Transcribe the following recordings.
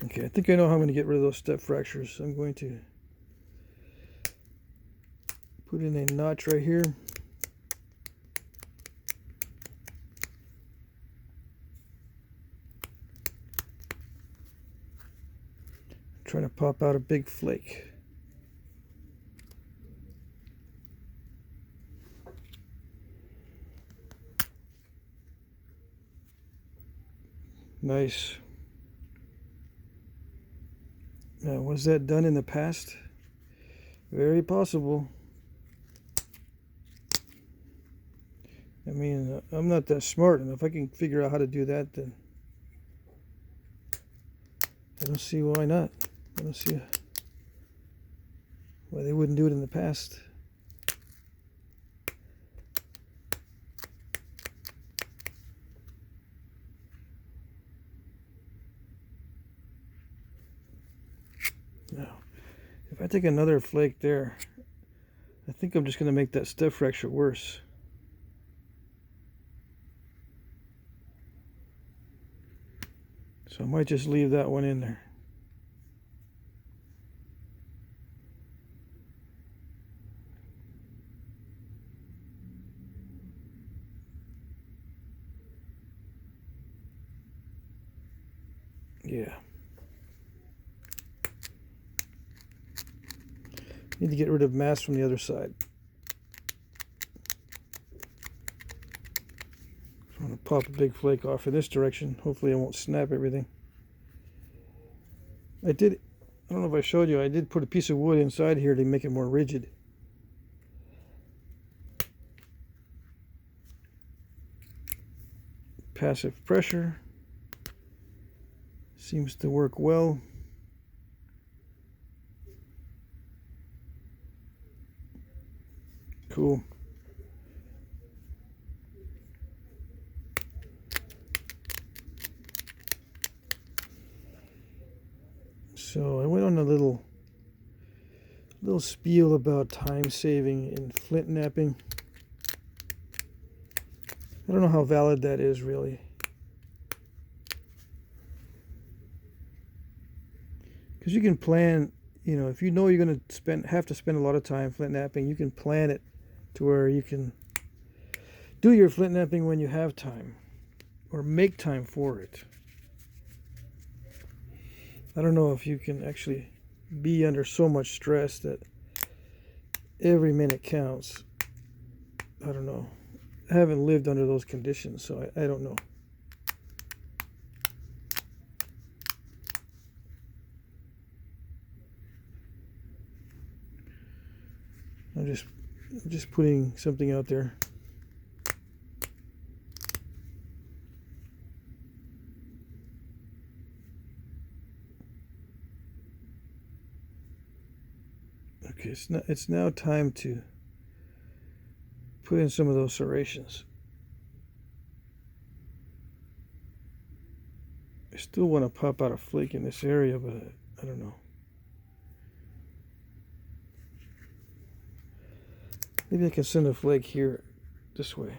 Okay, I think I know how I'm going to get rid of those step fractures. I'm going to put in a notch right here. Trying to pop out a big flake. Nice. Now, was that done in the past? Very possible. I mean, I'm not that smart, and if I can figure out how to do that, then I don't see why not. I don't see why they wouldn't do it in the past. Now, if I take another flake there, I think I'm just going to make that step fracture worse. So I might just leave that one in there. Yeah. Need to get rid of mass from the other side. I'm going to pop a big flake off in this direction. Hopefully I won't snap everything. I don't know if I showed you, I did put a piece of wood inside here to make it more rigid. Passive pressure seems to work well. Cool. So I went on a little spiel about time saving in flint knapping. I don't know how valid that is really. Because you can plan, you know, if you know you're going to have to spend a lot of time flint knapping, you can plan it to where you can do your flint knapping when you have time, or make time for it. I don't know if you can actually be under so much stress that every minute counts. I don't know. I haven't lived under those conditions, so I don't know. I'm just putting something out there. Okay, it's now time to put in some of those serrations. I still want to pop out a flake in this area, but I don't know. Maybe I can send a flake here this way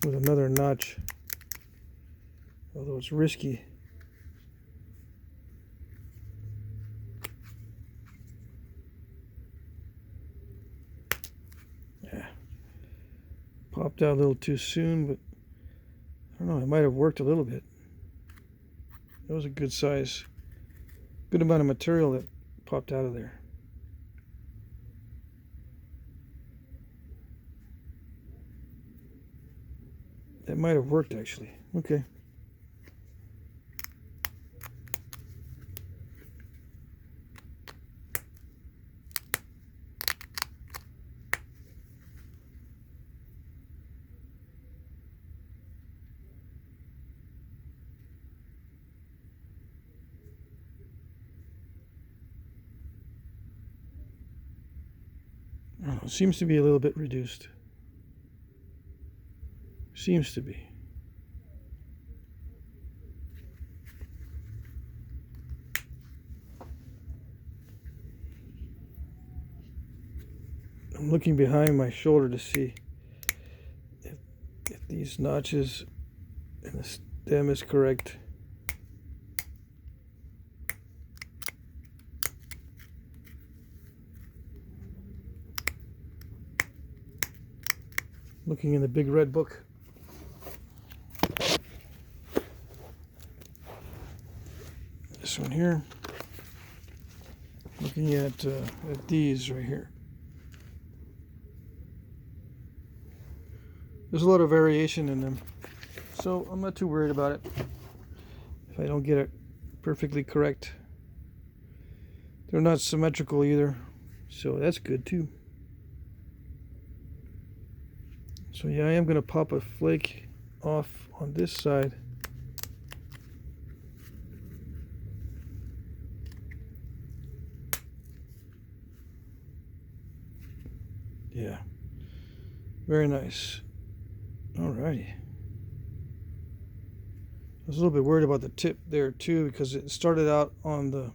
with another notch, although it's risky. Yeah, popped out a little too soon, but I don't know, it might have worked a little bit. That was a good size, good amount of material that popped out of there. That might have worked actually. Okay. Oh, it seems to be a little bit reduced. Seems to be. I'm looking behind my shoulder to see if these notches and the stem is correct. Looking in the big red book. This one here. Looking at these right here. There's a lot of variation in them, so I'm not too worried about it if I don't get it perfectly correct. They're not symmetrical either, so that's good too. So yeah, I am going to pop a flake off on this side. Yeah, very nice. Alrighty. I was a little bit worried about the tip there too, because it started out on the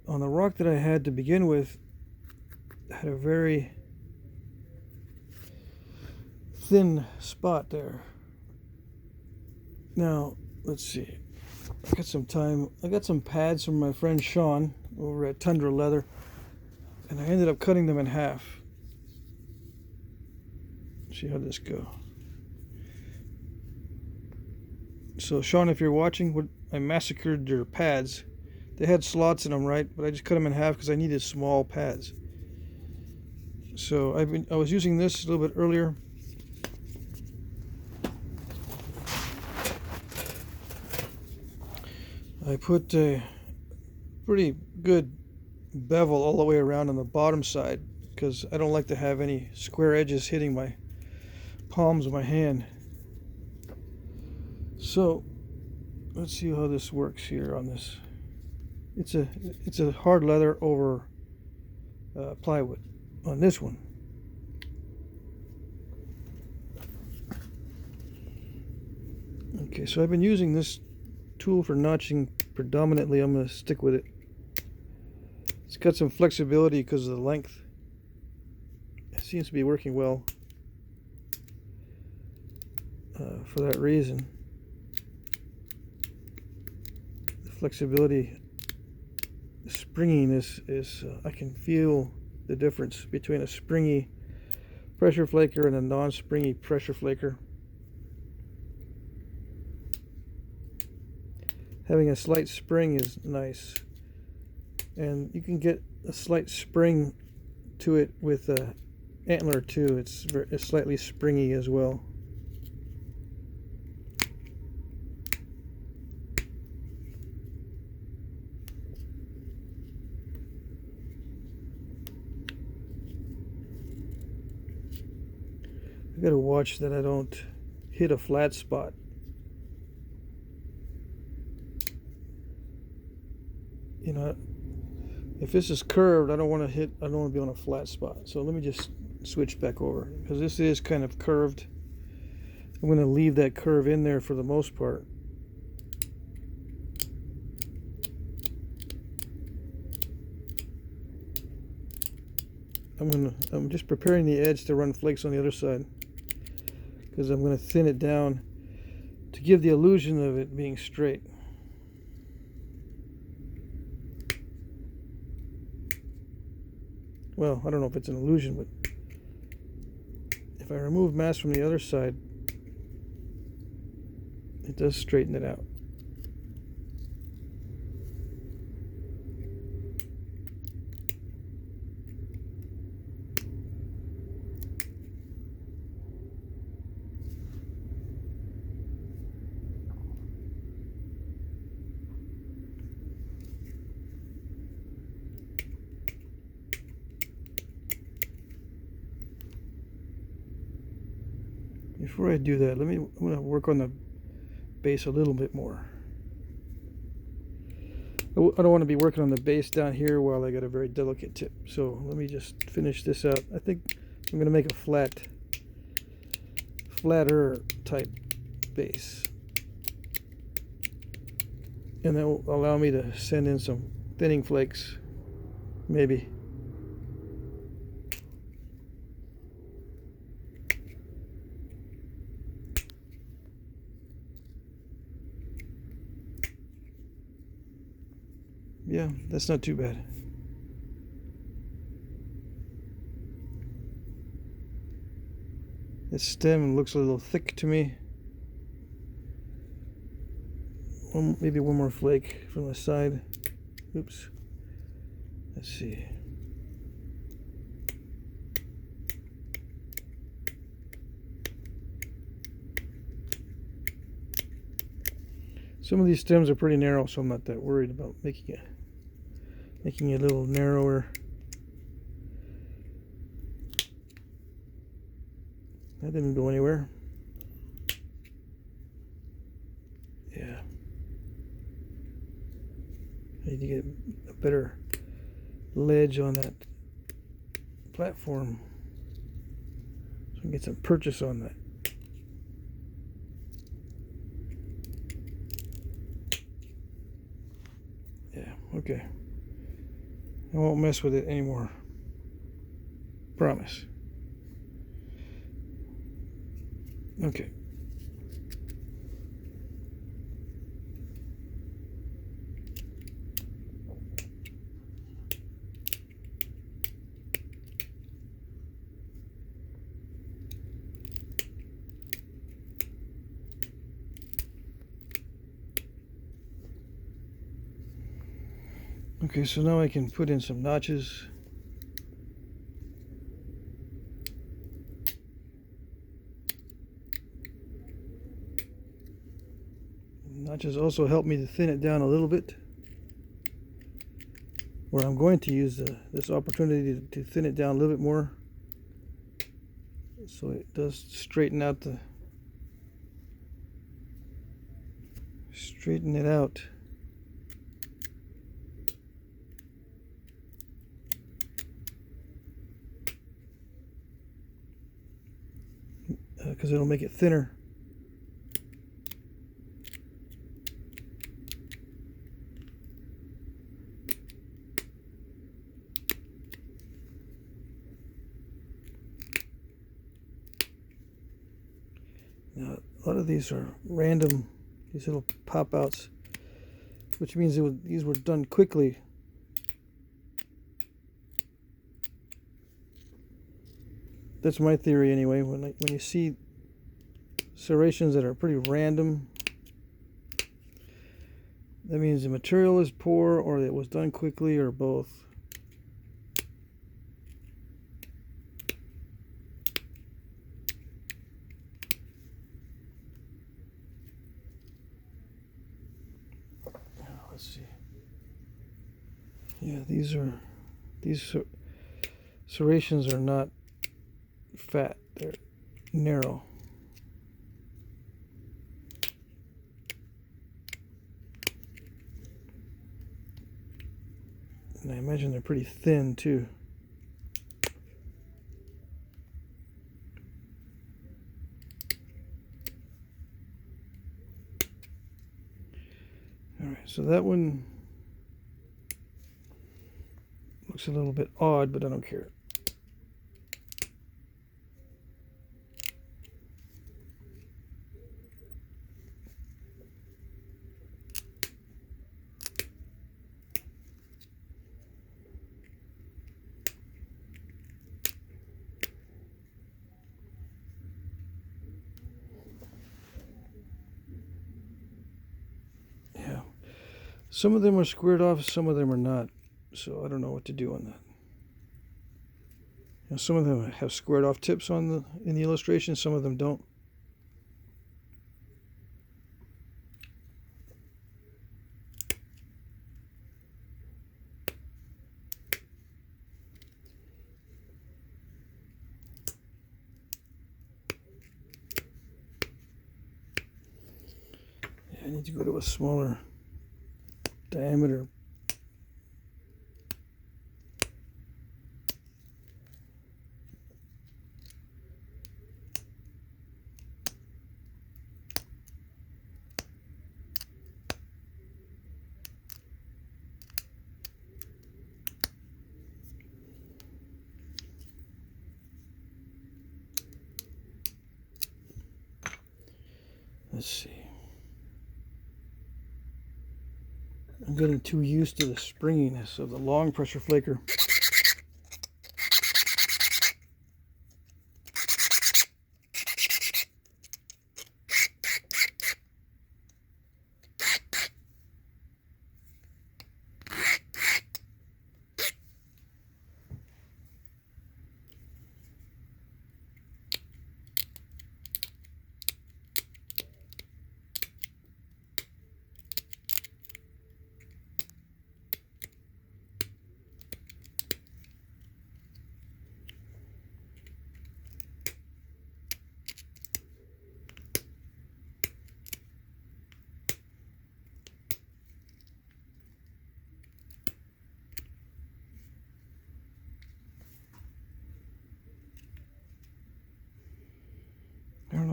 rock that I had to begin with. Had a very thin spot there. Now let's see. I got some time. I got some pads from my friend Sean over at Tundra Leather, and I ended up cutting them in half. See how this go. So Sean, if you're watching, I massacred your pads. They had slots in them, right? But I just cut them in half because I needed small pads. So I was using this a little bit earlier. I put a pretty good bevel all the way around on the bottom side because I don't like to have any square edges hitting my palms of my hand. So let's see how this works here on this. It's a hard leather over plywood on this one. Okay, so I've been using this tool for notching predominantly. I'm going to stick with it. It's got some flexibility because of the length. It seems to be working well for that reason. The flexibility, the springiness is, I can feel the difference between a springy pressure flaker and a non-springy pressure flaker. Having a slight spring is nice, and you can get a slight spring to it with antler too. It's slightly springy as well. I gotta watch that I don't hit a flat spot. You know, if this is curved, I don't want to be on a flat spot. So let me just switch back over, because this is kind of curved. I'm going to leave that curve in there for the most part. I'm just preparing the edge to run flakes on the other side, because I'm going to thin it down to give the illusion of it being straight. Well, I don't know if it's an illusion, but if I remove mass from the other side, it does straighten it out. Before I do that, I'm going to work on the base a little bit more. I don't want to be working on the base down here while I got a very delicate tip. So let me just finish this out. I think I'm going to make a flatter type base. And that will allow me to send in some thinning flakes, maybe. Yeah, that's not too bad. This stem looks a little thick to me. Maybe one more flake from the side. Oops. Let's see. Some of these stems are pretty narrow, so I'm not that worried about making it a little narrower. That didn't go anywhere. Yeah. I need to get a better ledge on that platform so I can get some purchase on that. Yeah, okay. I won't mess with it anymore. Promise. Okay. Okay, so now I can put in some notches. Notches also help me to thin it down a little bit. Where I'm going to use this opportunity to thin it down a little bit more, so it does straighten it out. Because it'll make it thinner. Now, a lot of these are random, these little pop-outs, which means these were done quickly. That's my theory anyway. When you see serrations that are pretty random, that means the material is poor, or it was done quickly, or both. Let's see. Yeah, these serrations are not fat, they're narrow. And I imagine they're pretty thin too. Alright, so that one looks a little bit odd, but I don't care. Some of them are squared off, some of them are not, so I don't know what to do on that. Now, some of them have squared off tips in the illustration, some of them don't. Yeah, I need to go to a smaller diameter. Let's see. I'm getting too used to the springiness of the long pressure flaker.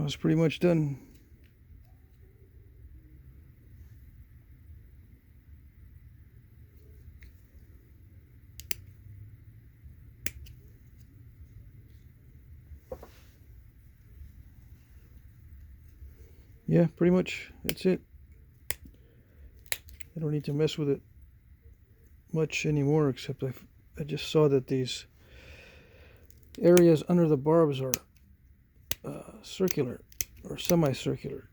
Well, it's pretty much done. Yeah, pretty much that's it. I don't need to mess with it much anymore, except I just saw that these areas under the barbs are circular or semicircular.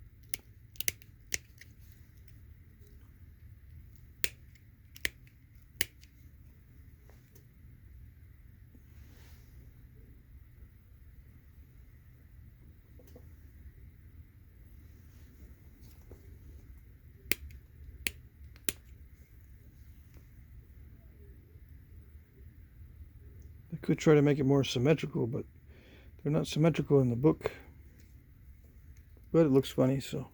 I could try to make it more symmetrical, but they're not symmetrical in the book. But it looks funny, so.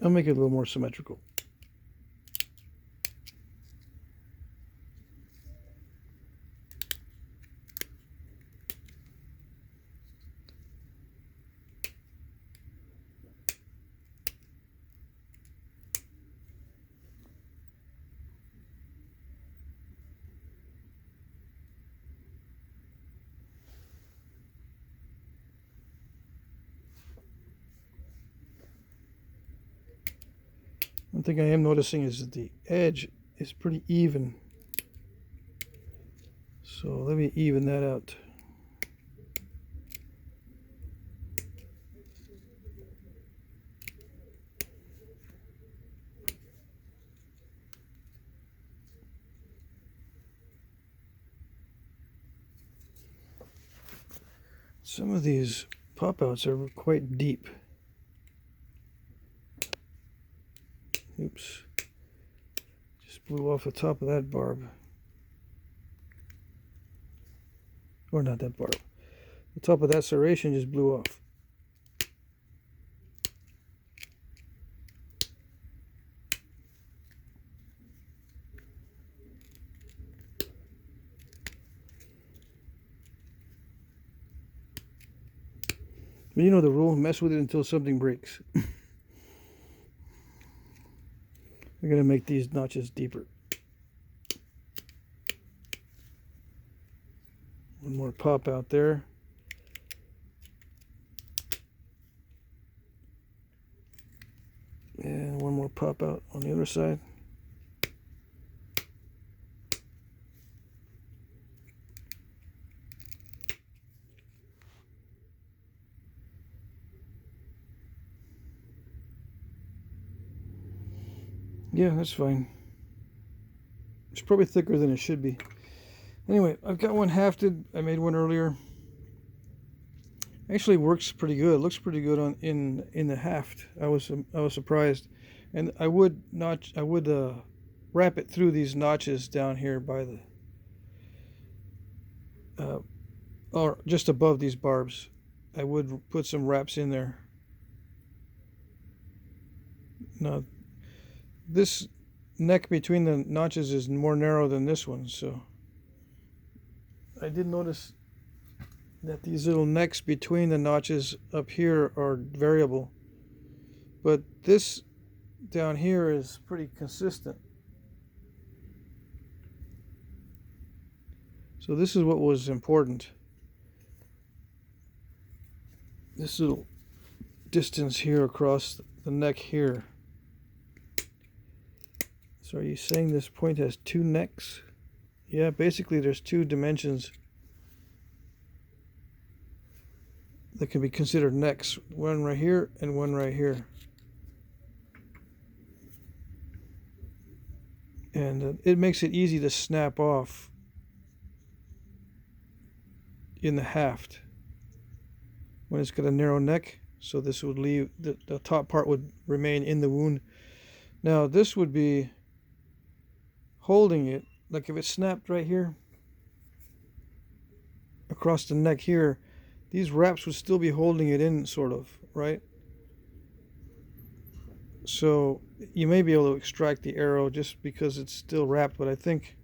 I'll make it a little more symmetrical. One thing I am noticing is that the edge is pretty even. So let me even that out. Some of these pop-outs are quite deep. Oops. Just blew off the top of that barb. Or not that barb. The top of that serration just blew off. But you know the rule, mess with it until something breaks. We're going to make these notches deeper. One more pop out there. And one more pop out on the other side. Yeah, that's fine. It's probably thicker than it should be. Anyway, I've got one hafted. I made one earlier. Actually works pretty good. It looks pretty good on in the haft. I was surprised, and I would wrap it through these notches down here by the or just above these barbs. I would put some wraps in there. Now this neck between the notches is more narrow than this one, so I did notice that these little necks between the notches up here are variable, but this down here is pretty consistent. So this is what was important. This little distance here across the neck here. So are you saying this point has two necks? Yeah, basically there's two dimensions that can be considered necks. One right here and one right here. And it makes it easy to snap off in the haft when it's got a narrow neck. So this would leave, the top part would remain in the wound. Now this would be holding it, like if it snapped right here across the neck here, these wraps would still be holding it in, sort of, right? So you may be able to extract the arrow just because it's still wrapped, but I think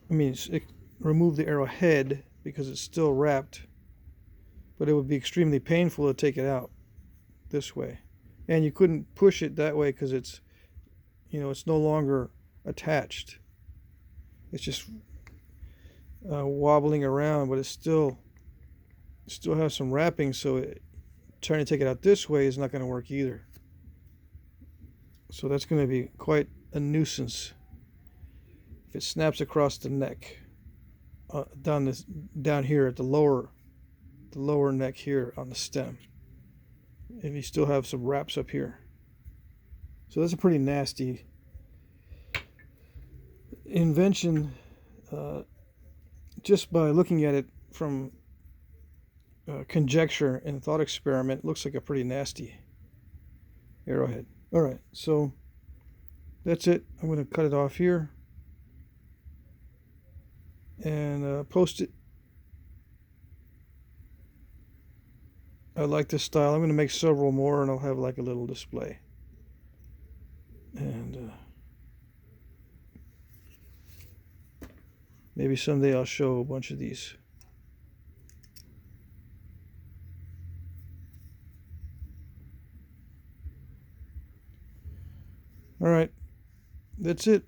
remove the arrow head because it's still wrapped, but it would be extremely painful to take it out this way. And you couldn't push it that way because it's no longer attached. It's just wobbling around, but it still has some wrapping, so trying to take it out this way is not going to work either. So that's going to be quite a nuisance if it snaps across the neck, down here at the lower neck here on the stem. If you still have some wraps up here. So that's a pretty nasty invention. Just by looking at it from conjecture and thought experiment, it looks like a pretty nasty arrowhead. All right, so that's it. I'm going to cut it off here and post it. I like this style. I'm going to make several more, and I'll have like a little display. And maybe someday I'll show a bunch of these. All right, that's it.